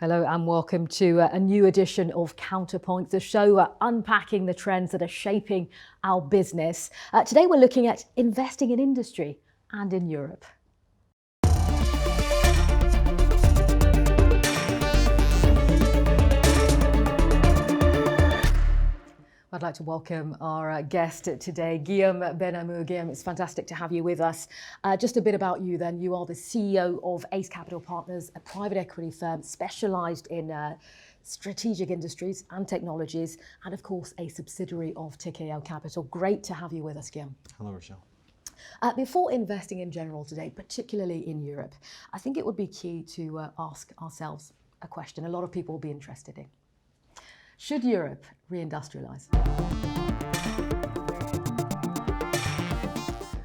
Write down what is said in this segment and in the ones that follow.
Hello and welcome to a new edition of Counterpoint, the show unpacking the trends that are shaping our business. Today we're looking at investing in industry and in Europe. I'd like to welcome our guest today, Guillaume Benhamou. Guillaume, it's fantastic to have you with us. Just a bit about you then. You are the CEO of Ace Capital Partners, a private equity firm specialised in strategic industries and technologies, and of course a subsidiary of Tikehau Capital. Great to have you with us, Guillaume. Hello, Rochelle. Before investing in general today, particularly in Europe, I think it would be key to ask ourselves a question a lot of people will be interested in. Should Europe re-industrialize?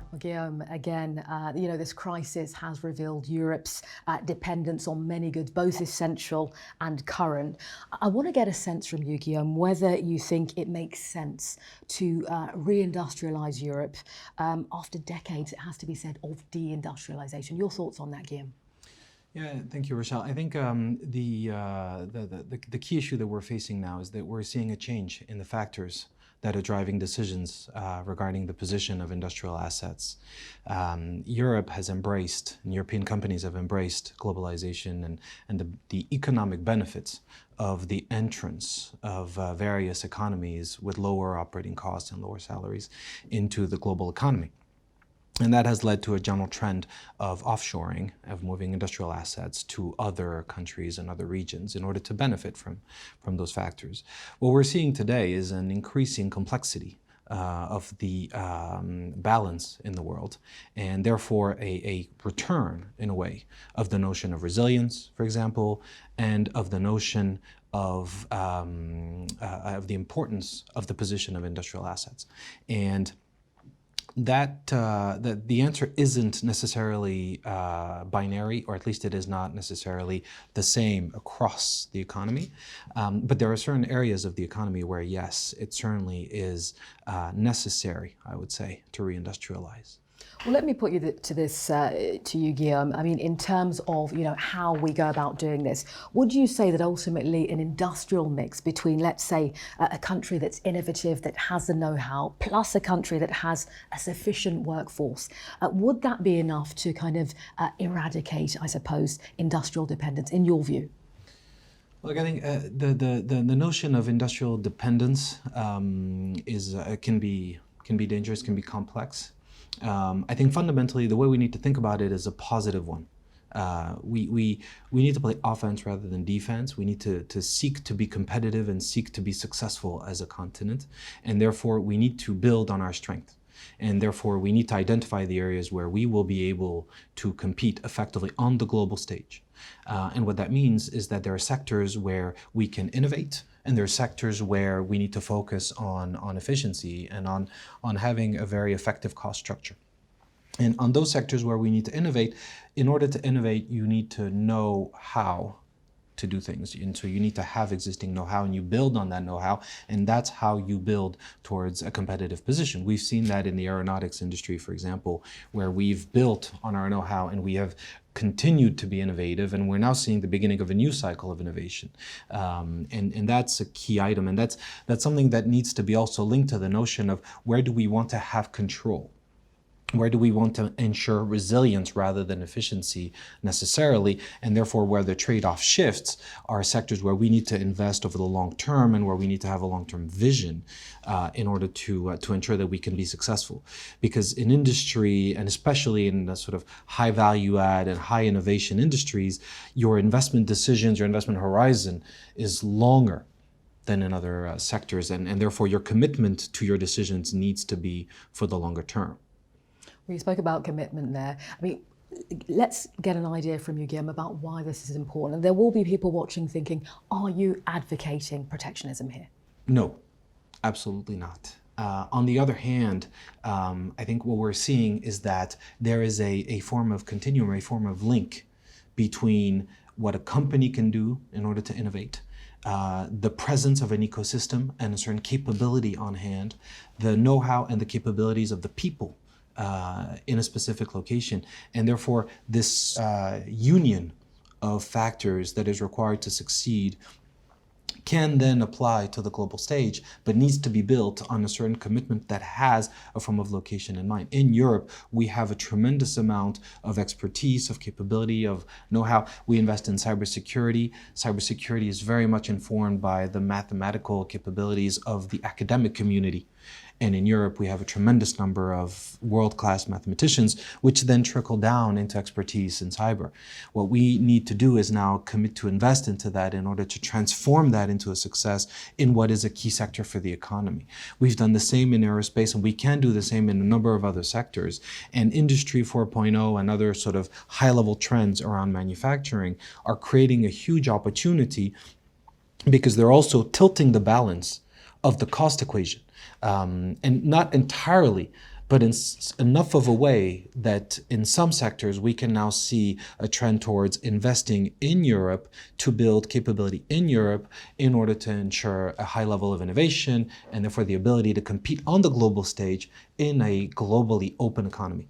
Well, Guillaume, again, this crisis has revealed Europe's dependence on many goods, both essential and current. I want to get a sense from you, Guillaume, whether you think it makes sense to re-industrialize Europe after decades, it has to be said, of de-industrialization. Your thoughts on that, Guillaume? Yeah, thank you, Rochelle. I think the key issue that we're facing now is that we're seeing a change in the factors that are driving decisions regarding the position of industrial assets. Europe has embraced, and European companies have embraced globalization and the economic benefits of the entrance of various economies with lower operating costs and lower salaries into the global economy. And that has led to a general trend of offshoring, of moving industrial assets to other countries and other regions in order to benefit from those factors. What we're seeing today is an increasing complexity of the balance in the world, and therefore a return, in a way, of the notion of resilience, for example, and of the notion of the importance of the position of industrial assets. And that the answer isn't necessarily binary, or at least it is not necessarily the same across the economy. But there are certain areas of the economy where, yes, it certainly is necessary, I would say, to reindustrialize. Well, let me put you to you, Guillaume. I mean, in terms of how we go about doing this, would you say that ultimately an industrial mix between, let's say, a country that's innovative, that has the know-how, plus a country that has a sufficient workforce, would that be enough to kind of eradicate, I suppose, industrial dependence, in your view? Look, I think the notion of industrial dependence can be dangerous, can be complex. I think fundamentally the way we need to think about it is a positive one. We need to play offense rather than defense. We need to seek to be competitive and seek to be successful as a continent, and therefore we need to build on our strength. And therefore we need to identify the areas where we will be able to compete effectively on the global stage. And what that means is that there are sectors where we can innovate, and there are sectors where we need to focus on efficiency and on having a very effective cost structure. And on those sectors where we need to innovate, in order to innovate, you need to know how to do things. And so you need to have existing know-how, and you build on that know-how, and that's how you build towards a competitive position. We've seen that in the aeronautics industry, for example, where we've built on our know-how and we have continued to be innovative, and we're now seeing the beginning of a new cycle of innovation. And that's a key item, and that's something that needs to be also linked to the notion of where do we want to have control? Where do we want to ensure resilience rather than efficiency necessarily? And therefore, where the trade-off shifts are sectors where we need to invest over the long term and where we need to have a long-term vision in order to ensure that we can be successful. Because in industry, and especially in the sort of high value add and high innovation industries, your investment decisions, your investment horizon is longer than in other sectors. And therefore, your commitment to your decisions needs to be for the longer term. We spoke about commitment there. I mean, let's get an idea from you, Guillaume, about why this is important. And there will be people watching thinking, are you advocating protectionism here? No, absolutely not. On the other hand, I think what we're seeing is that there is a form of continuum, a form of link between what a company can do in order to innovate, the presence of an ecosystem and a certain capability on hand, the know-how and the capabilities of the people in a specific location. And therefore, this union of factors that is required to succeed can then apply to the global stage, but needs to be built on a certain commitment that has a form of location in mind. In Europe, we have a tremendous amount of expertise, of capability, of know-how. We invest in cybersecurity. Cybersecurity is very much informed by the mathematical capabilities of the academic community. And in Europe, we have a tremendous number of world-class mathematicians, which then trickle down into expertise in cyber. What we need to do is now commit to invest into that in order to transform that into a success in what is a key sector for the economy. We've done the same in aerospace, and we can do the same in a number of other sectors. And Industry 4.0 and other sort of high-level trends around manufacturing are creating a huge opportunity because they're also tilting the balance of the cost equation. And not entirely, but in enough of a way that in some sectors we can now see a trend towards investing in Europe to build capability in Europe in order to ensure a high level of innovation and therefore the ability to compete on the global stage in a globally open economy.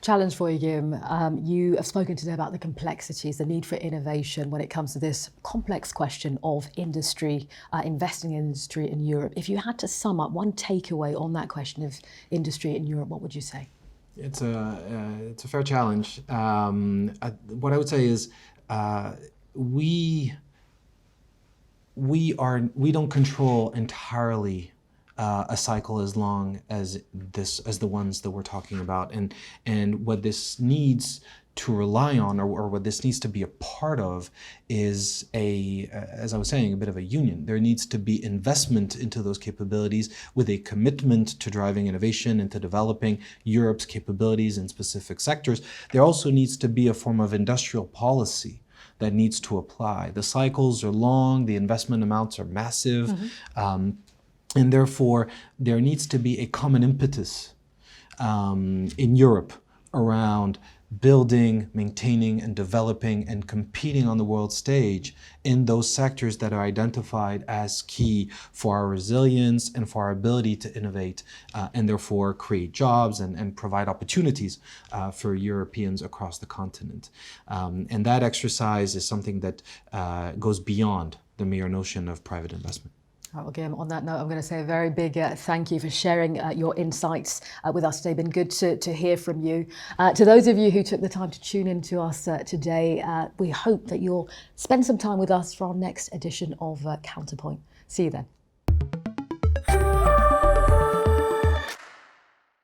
Challenge for you, Guillaume. You have spoken today about the complexities, the need for innovation when it comes to this complex question of industry, investing in industry in Europe. If you had to sum up one takeaway on that question of industry in Europe, what would you say? It's a fair challenge. What I would say is we don't control entirely a cycle as long as the ones that we're talking about, and what this needs to rely on, or what this needs to be a part of, is as I was saying, a bit of a union. There needs to be investment into those capabilities with a commitment to driving innovation and to developing Europe's capabilities in specific sectors. There also needs to be a form of industrial policy that needs to apply. The cycles are long, the investment amounts are massive. Mm-hmm. And therefore, there needs to be a common impetus in Europe around building, maintaining, and developing and competing on the world stage in those sectors that are identified as key for our resilience and for our ability to innovate and therefore create jobs and provide opportunities for Europeans across the continent. And that exercise is something that goes beyond the mere notion of private investment. Well, Guillaume, on that note, I'm going to say a very big thank you for sharing your insights with us today. Been good to hear from you. To those of you who took the time to tune in to us today, we hope that you'll spend some time with us for our next edition of Counterpoint. See you then.